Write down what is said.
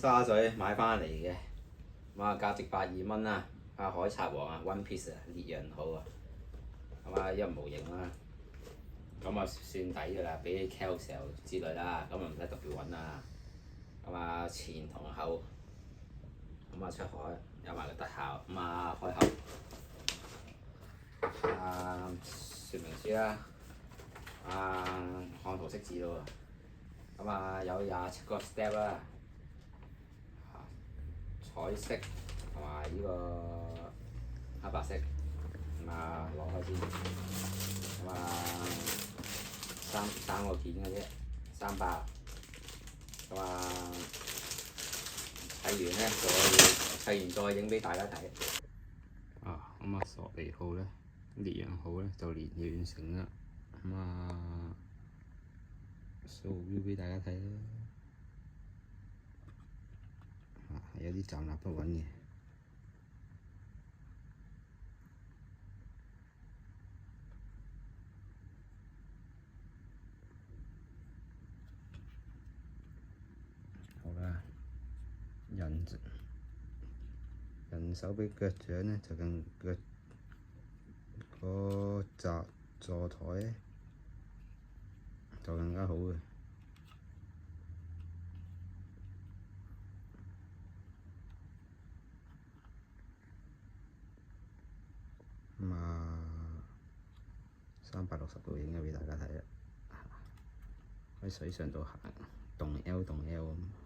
沙咀買翻嚟嘅，咁啊價值82蚊啦，啊海賊王啊 One Piece 啊列人號啊，咁啊一模型啦，咁啊算抵㗎啦，比 Carousel 之類啦，咁啊唔使特別揾啦，咁啊前同後，咁啊出海有埋個特效，咁啊開口，啊說明書啦，啊看圖識字咯喎，咁啊有27個 step 啦。彩色同埋呢個黑白色，咁啊攞開先，咁啊三個件嘅啫，300，咁啊睇完咧再砌完再影俾大家睇。啊，咁啊索尼號咧，烈陽號咧就連完成啦，咁啊 show view 俾大家睇啦，有啲站立不穩嘅。好啦，人手比腳掌咧就更腳嗰紮座台咧就更加好嘅。咁啊，360度影咗俾大家睇啦，喺水上度行，動 L 動 L 咁。